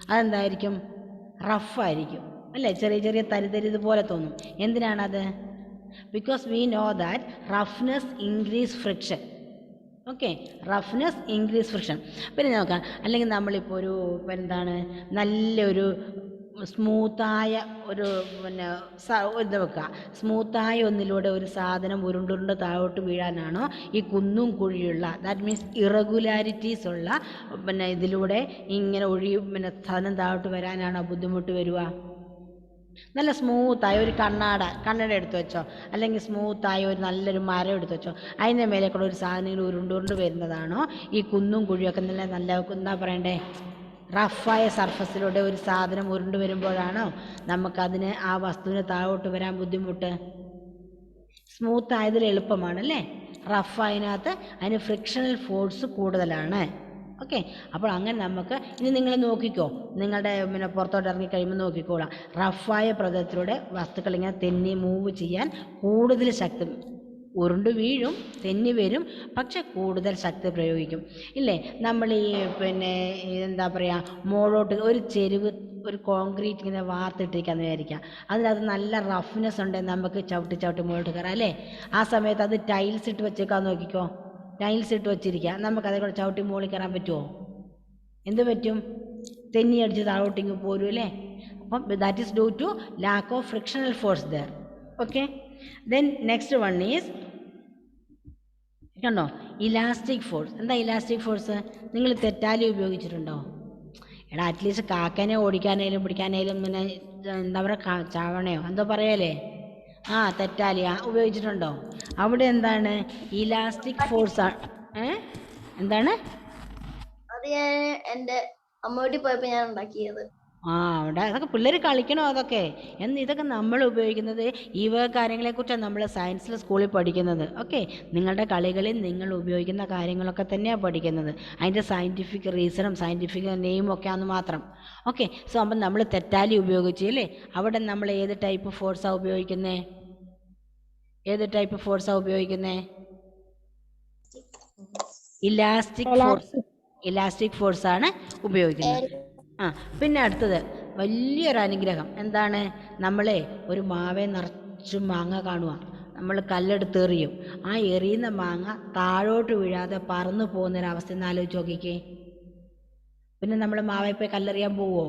അതെന്തായിരിക്കും? റഫായിരിക്കും അല്ലേ. ചെറിയ ചെറിയ തരിതരിതുപോലെ തോന്നും. എന്തിനാണത്? Because we know that roughness increase friction. Okay, roughness increase friction. പിന്നെ നോക്കാം, അല്ലെങ്കിൽ നമ്മളിപ്പോൾ നല്ലൊരു സ്മൂത്തായ ഇത് വെക്കുക. സ്മൂത്തായ ഒന്നിലൂടെ ഒരു സാധനം ഉരുണ്ടുരുണ്ട് താഴോട്ട് വീഴാനാണോ ഈ കുന്നും കുഴിയുള്ള, ദാറ്റ് മീൻസ് ഇറഗുലാരിറ്റീസ് ഉള്ള ഇതിലൂടെ ഇങ്ങനെ സാധനം താഴോട്ട് വരാനാണോ ബുദ്ധിമുട്ട് വരിക? നല്ല സ്മൂത്തായ ഒരു കണ്ണട എടുത്ത് വെച്ചോ, അല്ലെങ്കിൽ സ്മൂത്തായ ഒരു നല്ലൊരു മരം എടുത്ത് വെച്ചോ, അതിൻ്റെ മേലെ കൂടെ ഒരു സാധനം ഉരുണ്ടുരുണ്ട് വരുന്നതാണോ ഈ കുന്നും കുഴിയൊക്കെ നല്ല എന്താ പറയണ്ടേ? റഫായ സർഫസിലൂടെ ഒരു സാധനം ഉരുണ്ട് വരുമ്പോഴാണോ നമുക്കതിന് ആ വസ്തുവിന് താഴോട്ട് വരാൻ ബുദ്ധിമുട്ട്? സ്മൂത്ത് ആയതിൽ എളുപ്പമാണല്ലേ. റഫായതിനകത്ത് അതിന് ഫ്രിക്ഷണൽ ഫോഴ്സ് കൂടുതലാണ്. ഓക്കെ, അപ്പോൾ അങ്ങനെ നമുക്ക് ഇനി നിങ്ങൾ നോക്കിക്കോ, നിങ്ങളുടെ പുറത്തോട്ട് ഇറങ്ങി കഴിയുമ്പോൾ നോക്കിക്കോളാം. റഫായ പ്രതലത്തിലൂടെ വസ്തുക്കൾ ഇങ്ങനെ തെന്നി മൂവ് ചെയ്യാൻ കൂടുതൽ ശക്തി, ഉരുണ്ട് വീഴും, തെന്നി വരും, പക്ഷെ കൂടുതൽ ശക്തി പ്രയോഗിക്കും ഇല്ലേ. നമ്മൾ ഈ എന്താ പറയുക, മുകളിലോട്ട് ഒരു ചെരുവ്, ഒരു കോൺക്രീറ്റ് ഇങ്ങനെ വാർത്തിട്ടിരിക്കാന്ന് വിചാരിക്കാം. അതിനകത്ത് നല്ല റഫ്നെസ് ഉണ്ടെങ്കിൽ നമുക്ക് ചവിട്ടി മുകളിലോട്ട് കയറാം അല്ലേ. ആ സമയത്ത് അത് ടൈൽസ് ഇട്ട് വെച്ചേക്കാൻ നോക്കിക്കോ, ടൈൽസ് ഇട്ട് വെച്ചിരിക്കുക, നമുക്ക് അതേ കൂടെ ചവിട്ടി മുകളിൽ കയറാൻ പറ്റുമോ? എന്ത് പറ്റും? തെന്നി അടിച്ച് താഴോട്ടിങ്ങ് പോരും അല്ലേ. അപ്പം that is due to lack of frictional force there. Okay, then next one is കണ്ടോ, ഇലാസ്റ്റിക് ഫോഴ്സ്. എന്താ ഇലാസ്റ്റിക് ഫോഴ്സ്? നിങ്ങൾ തെറ്റാലി ഉപയോഗിച്ചിട്ടുണ്ടോ? അറ്റ്ലീസ്റ്റ് കാക്കനെ ഓടിക്കാനായാലും പിടിക്കാനായാലും എന്താ പറയുക, ചാവണയോ എന്തോ പറയല്ലേ, തെറ്റാലി ഉപയോഗിച്ചിട്ടുണ്ടോ? അവിടെ എന്താണ് ഇലാസ്റ്റിക് ഫോഴ്സ്? എന്താണ്? അത് ഞാൻ എൻ്റെ അമ്മ വീട്ടിൽ പോയപ്പോൾ ഞാൻ ഉണ്ടാക്കിയത്. അവിടെ അതൊക്കെ പിള്ളേർ കളിക്കണോ അതൊക്കെ? ഇതൊക്കെ നമ്മൾ ഉപയോഗിക്കുന്നത് ഈ വക കാര്യങ്ങളെക്കുറിച്ചാണ് നമ്മൾ സയൻസിൽ സ്കൂളിൽ പഠിക്കുന്നത്. ഓക്കെ, നിങ്ങളുടെ കളികളിൽ നിങ്ങൾ ഉപയോഗിക്കുന്ന കാര്യങ്ങളൊക്കെ തന്നെയാണ് പഠിക്കുന്നത്. അതിൻ്റെ സയൻറ്റിഫിക് റീസണും സയൻറ്റിഫിക് നെയിമും ഒക്കെ ആണെന്ന് മാത്രം. ഓക്കെ, സോ അപ്പം നമ്മൾ തെറ്റാലി ഉപയോഗിച്ചു അല്ലേ. അവിടെ നമ്മൾ ഏത് ടൈപ്പ് ഫോഴ്സാണ് ഉപയോഗിക്കുന്നത്? ഇലാസ്റ്റിക് ഫോഴ്സാണ് ഉപയോഗിക്കുന്നത്. പിന്നെ അടുത്തത് വലിയൊരു അനുഗ്രഹം എന്താണ്? ഒരു മാവേ നിറച്ചും മാങ്ങ കാണുക, നമ്മൾ കല്ലെടുത്ത് എറിയും, ആ എറിയുന്ന മാങ്ങ താഴോട്ട് വീഴാതെ പറന്നു പോകുന്നൊരവസ്ഥ ഒന്ന് ആലോചിച്ച് നോക്കിക്കേ. പിന്നെ നമ്മൾ മാവേ പോയി കല്ലെറിയാൻ പോവോ?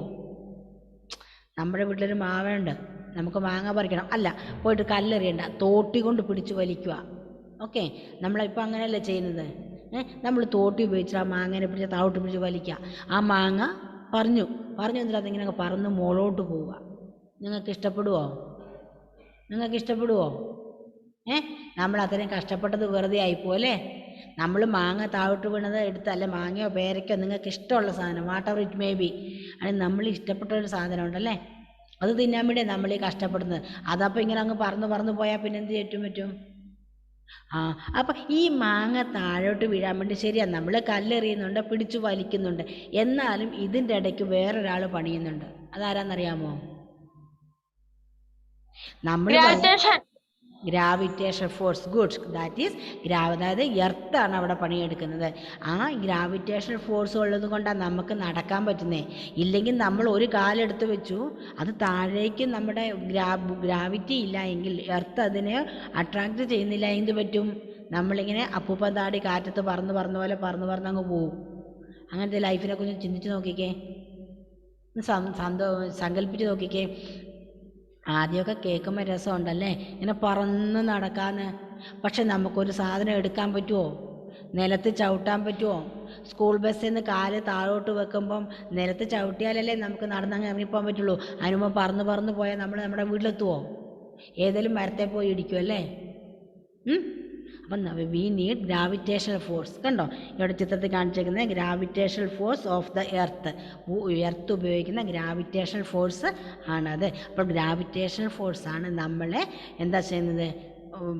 നമ്മുടെ വീട്ടിലൊരു മാവുണ്ട്, നമുക്ക് മാങ്ങ പറിക്കണം, അല്ല പോയിട്ട് കല്ലെറിയണ്ട, തോട്ടി കൊണ്ട് പിടിച്ച് വലിക്കുക. ഓക്കെ, നമ്മളിപ്പോൾ അങ്ങനെയല്ലേ ചെയ്യുന്നത്. നമ്മൾ തോട്ടി ഉപയോഗിച്ച് ആ മാങ്ങനെ പിടിച്ച് താഴോട്ട് പിടിച്ച് വലിക്കുക. ആ മാങ്ങ പറഞ്ഞു എന്തിനാ അതിങ്ങനെ പറന്ന് മുകളോട്ട് പോവുക. നിങ്ങൾക്ക് ഇഷ്ടപ്പെടുമോ? നമ്മൾ അത്രയും കഷ്ടപ്പെട്ടത് വെറുതെ ആയിപ്പോല്ലേ. നമ്മൾ മാങ്ങ താഴോട്ട് വീണത് എടുത്തല്ല, മാങ്ങയോ പേരയ്ക്കോ നിങ്ങൾക്ക് ഇഷ്ടമുള്ള സാധനം, what ever it may be, അത് നമ്മൾ ഇഷ്ടപ്പെട്ട ഒരു സാധനം ഉണ്ടല്ലേ, അത് തിന്നാൻ വേണ്ടിയാണ് നമ്മൾ ഈ കഷ്ടപ്പെടുന്നത്. അതപ്പോൾ ഇങ്ങനെ അങ്ങ് പറന്ന് പോയാൽ പിന്നെ എന്ത് പറ്റും? അപ്പം ഈ മാങ്ങ താഴോട്ട് വീഴാൻ വേണ്ടി ശരിയാണ് നമ്മൾ കല്ലെറിയുന്നുണ്ട്, പിടിച്ചു വലിക്കുന്നുണ്ട്, എന്നാലും ഇതിൻ്റെ ഇടയ്ക്ക് വേറൊരാൾ പണിയുന്നുണ്ട്. അതാരാന്നറിയാമോ? നമ്മൾ gravitation force. Good, that is അതായത് എർത്താണ് അവിടെ പണിയെടുക്കുന്നത്. ആ ഗ്രാവിറ്റേഷൻ ഫോഴ്സ് ഉള്ളത് കൊണ്ടാണ് നമുക്ക് നടക്കാൻ പറ്റുന്നത്. ഇല്ലെങ്കിൽ നമ്മൾ ഒരു കാലെടുത്ത് വെച്ചു, അത് താഴേക്ക് നമ്മുടെ ഗ്രാവിറ്റി ഇല്ല എങ്കിൽ, എർത്ത് അതിനെ അട്രാക്റ്റ് ചെയ്യുന്നില്ല, എന്ത് പറ്റും? നമ്മളിങ്ങനെ അപ്പൂപ്പൻ താടി കാറ്റത്ത് പറന്ന് അങ്ങ് പോവും. അങ്ങനത്തെ ലൈഫിനെ കുറിച്ച് ചിന്തിച്ച് നോക്കിക്കേ, സങ്കല്പിച്ച് നോക്കിക്കേ. ആദ്യമൊക്കെ കേൾക്കുമ്പോൾ രസമുണ്ടല്ലേ, ഇങ്ങനെ പറന്ന് നടക്കാന്ന്. പക്ഷെ നമുക്കൊരു സാധനം എടുക്കാൻ പറ്റുമോ? നിലത്ത് ചവിട്ടാൻ പറ്റുമോ? സ്കൂൾ ബസ്സിൽ നിന്ന് കാല് താഴോട്ട് വെക്കുമ്പം നിലത്ത് ചവിട്ടിയാലല്ലേ നമുക്ക് നടന്നങ്ങ് ഇറങ്ങിപ്പോകാൻ പറ്റുള്ളൂ. അതിനുമ്പോൾ പറന്ന് പോയാൽ നമ്മൾ നമ്മുടെ വീട്ടിലെത്തുമോ? ഏതെങ്കിലും മരത്തെ പോയി ഇടിക്കുമല്ലേ. അപ്പം വി നീഡ് ഗ്രാവിറ്റേഷണൽ ഫോഴ്സ്. കണ്ടോ ഇവിടെ ചിത്രത്തിൽ കാണിച്ചിരിക്കുന്നത് gravitational force of the earth. Earth ഉപയോഗിക്കുന്ന ഗ്രാവിറ്റേഷണൽ ഫോഴ്സ് ആണത്. അപ്പോൾ ഗ്രാവിറ്റേഷണൽ ഫോഴ്സാണ് നമ്മളെ എന്താ ചെയ്യുന്നത്,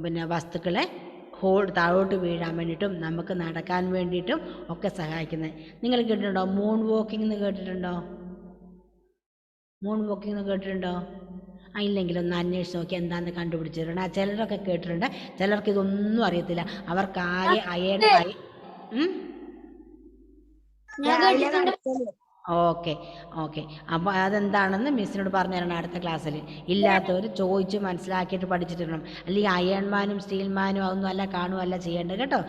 പിന്നെ വസ്തുക്കളെ താഴോട്ട് വീഴാൻ വേണ്ടിയിട്ടും നമുക്ക് നടക്കാൻ വേണ്ടിയിട്ടും ഒക്കെ സഹായിക്കുന്നത്. നിങ്ങൾ കേട്ടിട്ടുണ്ടോ മൂൺ വാക്കിംഗ് എന്ന് കേട്ടിട്ടുണ്ടോ? ഇല്ലെങ്കിൽ ഒന്ന് അന്വേഷിച്ച് നോക്കി എന്താണെന്ന് കണ്ടുപിടിച്ചിട്ടുണ്ട്. ചിലരൊക്കെ കേട്ടിട്ടുണ്ട്, ചിലർക്ക് ഇതൊന്നും അറിയത്തില്ല. അവർക്ക് ആകെ ഓക്കെ. അപ്പോൾ അതെന്താണെന്ന് മിസ്സിനോട് പറഞ്ഞു തരണം അടുത്ത ക്ലാസ്സിൽ. ഇല്ലാത്തവർ ചോദിച്ച് മനസ്സിലാക്കിയിട്ട് പഠിച്ചിട്ടിരണം. അല്ലെങ്കിൽ അയൺമാനും സ്റ്റീൽമാനും അതൊന്നും അല്ല കാണുകയല്ല ചെയ്യേണ്ടത് കേട്ടോ.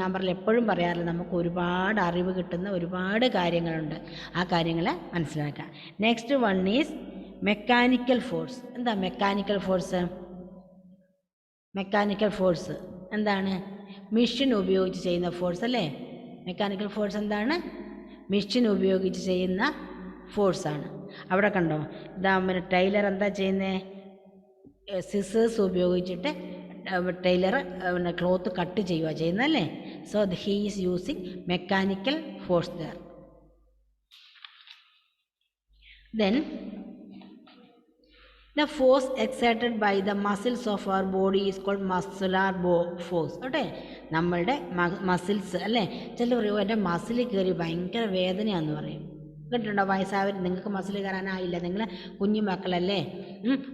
ഞാൻ എപ്പോഴും പറയാറില്ല, നമുക്ക് ഒരുപാട് അറിവ് കിട്ടുന്ന ഒരുപാട് കാര്യങ്ങളുണ്ട്. ആ കാര്യങ്ങൾ മനസ്സിലാക്കാം. Next one is mechanical force. എന്താ മെക്കാനിക്കൽ ഫോഴ്സ്? എന്താണ്? മെഷീൻ ഉപയോഗിച്ച് ചെയ്യുന്ന ഫോഴ്സ് അല്ലേ. മെക്കാനിക്കൽ ഫോഴ്സ് എന്താണ്? മെഷീൻ ഉപയോഗിച്ച് ചെയ്യുന്ന ഫോഴ്സാണ്. അവിടെ കണ്ടോ, ടൈലർ എന്താ ചെയ്യുന്നത്? സിസേഴ്സ് ഉപയോഗിച്ചിട്ട് ടൈലർ ക്ലോത്ത് കട്ട് ചെയ്യുന്നല്ലേ. So he is using mechanical force there. Then the force exerted by the muscles of our body is called muscular force. ഓട്ടെ, നമ്മളുടെ മസിൽസ് അല്ലേ. ചിലർ പറയും എൻ്റെ മസിൽ കയറി ഭയങ്കര വേദനയാണെന്ന് പറയും. കേട്ടിട്ടുണ്ടോ? വയസ്സായവർ, നിങ്ങൾക്ക് മസിൽ കയറാനായില്ല, നിങ്ങൾ കുഞ്ഞു മക്കളല്ലേ,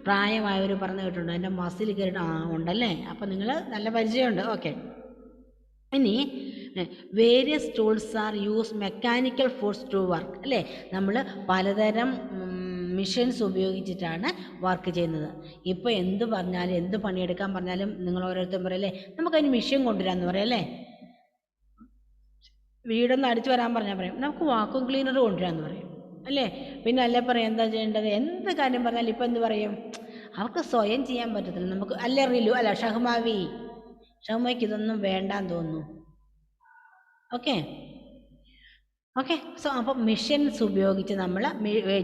പ്രായമായവർ പറഞ്ഞു കേട്ടിട്ടുണ്ടോ എൻ്റെ മസിൽ കയറിയിട്ട്? ഉണ്ടല്ലേ. അപ്പം നിങ്ങൾ നല്ല പരിചയമുണ്ട്. ഓക്കെ. ഇനി various tools are use mechanical force to work അല്ലേ. നമ്മൾ പലതരം മെഷീൻസ് ഉപയോഗിച്ചിട്ടാണ് വർക്ക് ചെയ്യുന്നത്. ഇപ്പോൾ എന്ത് പറഞ്ഞാലും, എന്ത് പണിയെടുക്കാൻ പറഞ്ഞാലും നിങ്ങൾ ഓരോരുത്തരും പറയല്ലേ നമുക്കതിന് മെഷീൻ കൊണ്ടുവരാമെന്ന് പറയല്ലേ. വീടൊന്ന് അടിച്ചു വരാൻ പറഞ്ഞാൽ പറയും നമുക്ക് വാക്യൂം ക്ലീനർ കൊണ്ടുവരാമെന്ന് പറയും അല്ലേ. പിന്നെ അല്ലേ പറയും എന്താ ചെയ്യേണ്ടത്, എന്ത് കാര്യം പറഞ്ഞാലും ഇപ്പം എന്ത് പറയും, അവർക്ക് സ്വയം ചെയ്യാൻ പറ്റത്തില്ല. നമുക്ക് അല്ലേ റിലു അല്ല ഷഹ്മയ്ക്ക് ഇതൊന്നും വേണ്ടാന്ന് തോന്നുന്നു. ഓക്കെ. സോ അപ്പോൾ മെഷീൻസ് ഉപയോഗിച്ച് നമ്മൾ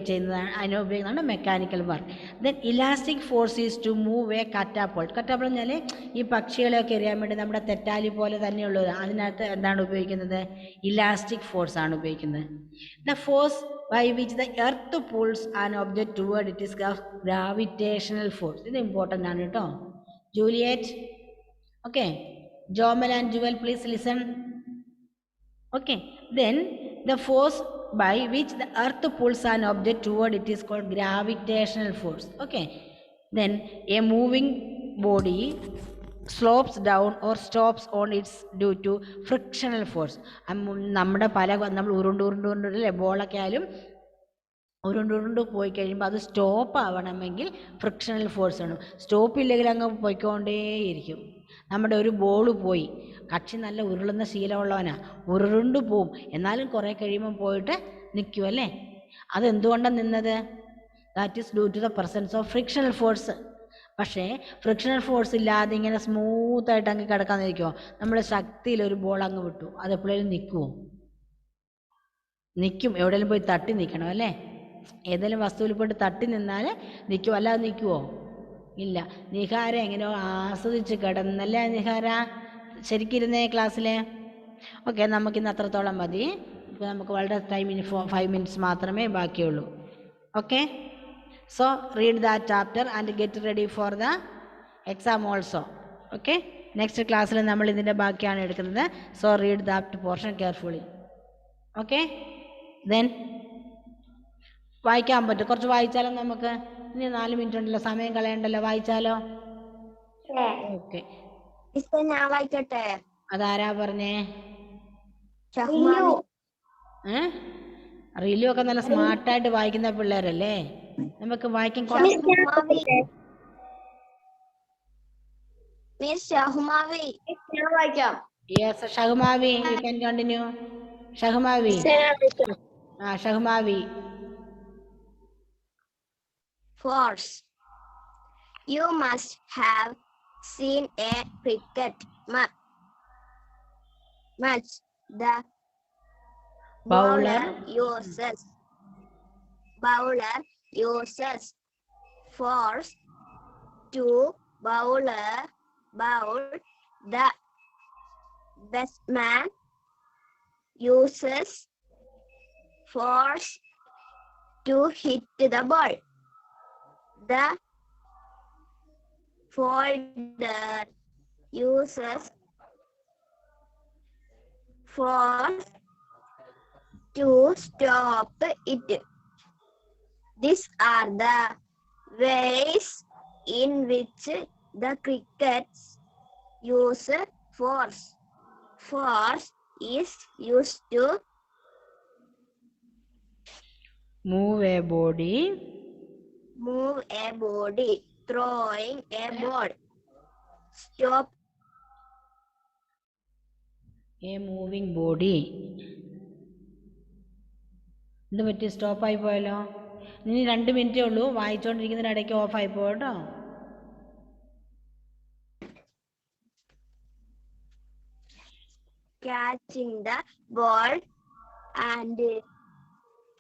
ചെയ്യുന്നതാണ്, അതിനെ ഉപയോഗിക്കുന്നതാണ് mechanical work. Then elastic force is to move a catapult. Catapult പറഞ്ഞാൽ ഈ പക്ഷികളെയൊക്കെ എറിയാൻ വേണ്ടി നമ്മുടെ തെറ്റാലി പോലെ തന്നെയുള്ളത്, അതിനകത്ത് എന്താണ് ഉപയോഗിക്കുന്നത്? ഇലാസ്റ്റിക് ഫോഴ്സ് ആണ് ഉപയോഗിക്കുന്നത്. The force by which the earth pulls an object toward it is gravitational force. ഇത് ഇമ്പോർട്ടൻ്റ് ആണ് കേട്ടോ. Juliet, okay. Jomal and Jewel, please listen. Okay, then the force by which the earth pulls an object toward it is called gravitational force. Okay, then a moving body slopes down or stops on its due to frictional force. നമ്മുടെ നമ്മൾ ഉരുണ്ടല്ലേ ബോളൊക്കെ ആയാലും ഉരുണ്ട് പോയി കഴിയുമ്പോൾ അത് stop ആവണമെങ്കിൽ frictional force ആണ്. Stop ഇല്ലെങ്കിൽ അങ്ങ് പോയിക്കൊണ്ടേയിരിക്കും. നമ്മുടെ ഒരു ബോൾ പോയി, കക്ഷി നല്ല ഉരുളുന്ന ശീലമുള്ളവനാ, ഉരുണ്ട് പോവും, എന്നാലും കുറേ കഴിയുമ്പം പോയിട്ട് നിൽക്കുമല്ലേ. അതെന്തുകൊണ്ടാണ് നിന്നത്? That is due to the presence of frictional force. പക്ഷേ ഫ്രിക്ഷണൽ ഫോഴ്സ് ഇല്ലാതെ ഇങ്ങനെ സ്മൂത്തായിട്ട് അങ്ങ് കിടക്കാന്നിരിക്കുമോ, നമ്മൾ ശക്തിയിൽ ഒരു ബോൾ അങ്ങ് വിട്ടു, അത് എപ്പോഴേലും നിൽക്കുമോ? നിൽക്കും, എവിടെയെങ്കിലും പോയി തട്ടി നിൽക്കണം അല്ലേ? ഏതെങ്കിലും വസ്തുവിൽ പോയിട്ട് തട്ടി നിന്നാൽ നിൽക്കുമോ, അല്ലാതെ നിൽക്കുമോ? ഇല്ല. നിഹാര എങ്ങനെയോ ആസ്വദിച്ച് കിടന്നല്ലേ നിഹാര? ശരിക്കിരുന്നേ ക്ലാസ്സിൽ. ഓക്കെ, നമുക്കിന്ന് അത്രത്തോളം മതി. ഇപ്പോൾ നമുക്ക് വളരെ ടൈമിന് 5 minutes മാത്രമേ ബാക്കിയുള്ളൂ. Okay, so read that chapter and get ready for the exam also. Okay, next ക്ലാസ്സിൽ നമ്മൾ ഇതിൻ്റെ ബാക്കിയാണ് എടുക്കുന്നത്. So read that portion carefully. Okay, then വായിക്കാൻ പറ്റും, കുറച്ച് വായിച്ചാലോ നമുക്ക്? ഇനി 4 minute ഉണ്ടല്ലോ, സമയം കളയണ്ടല്ലോ, വായിച്ചാലോ? ഓക്കെ, ഞാൻ വായിക്കട്ടെ. അതാരാ പറഞ്ഞേ? ഷഹ്മാവി. റിലു ഒക്കെ നല്ല സ്മാർട്ടായിട്ട് വായിക്കുന്ന പിള്ളേരല്ലേ? നമുക്ക് വായിക്കാൻ ഷഹ്മാവി. ഞാൻ വായിക്കാം. Yes, Shahmavi, you can continue. Shahmavi. Shahmavi. Force. You must have seen a cricket match. The bowler uses force to bowl. The batsman uses force to hit the ball. The folder uses force to stop it. These are the ways in which the crickets use force. Force is used to move a body, throwing a ball, stop a moving body. എന്ത് പറ്റി? സ്റ്റോപ്പായി പോയല്ലോ. ഇനി 2 minute ഉള്ളൂ, വായിച്ചുകൊണ്ടിരിക്കുന്നതിനിടയ്ക്ക് ഓഫായി പോകട്ടോ. catching the ball and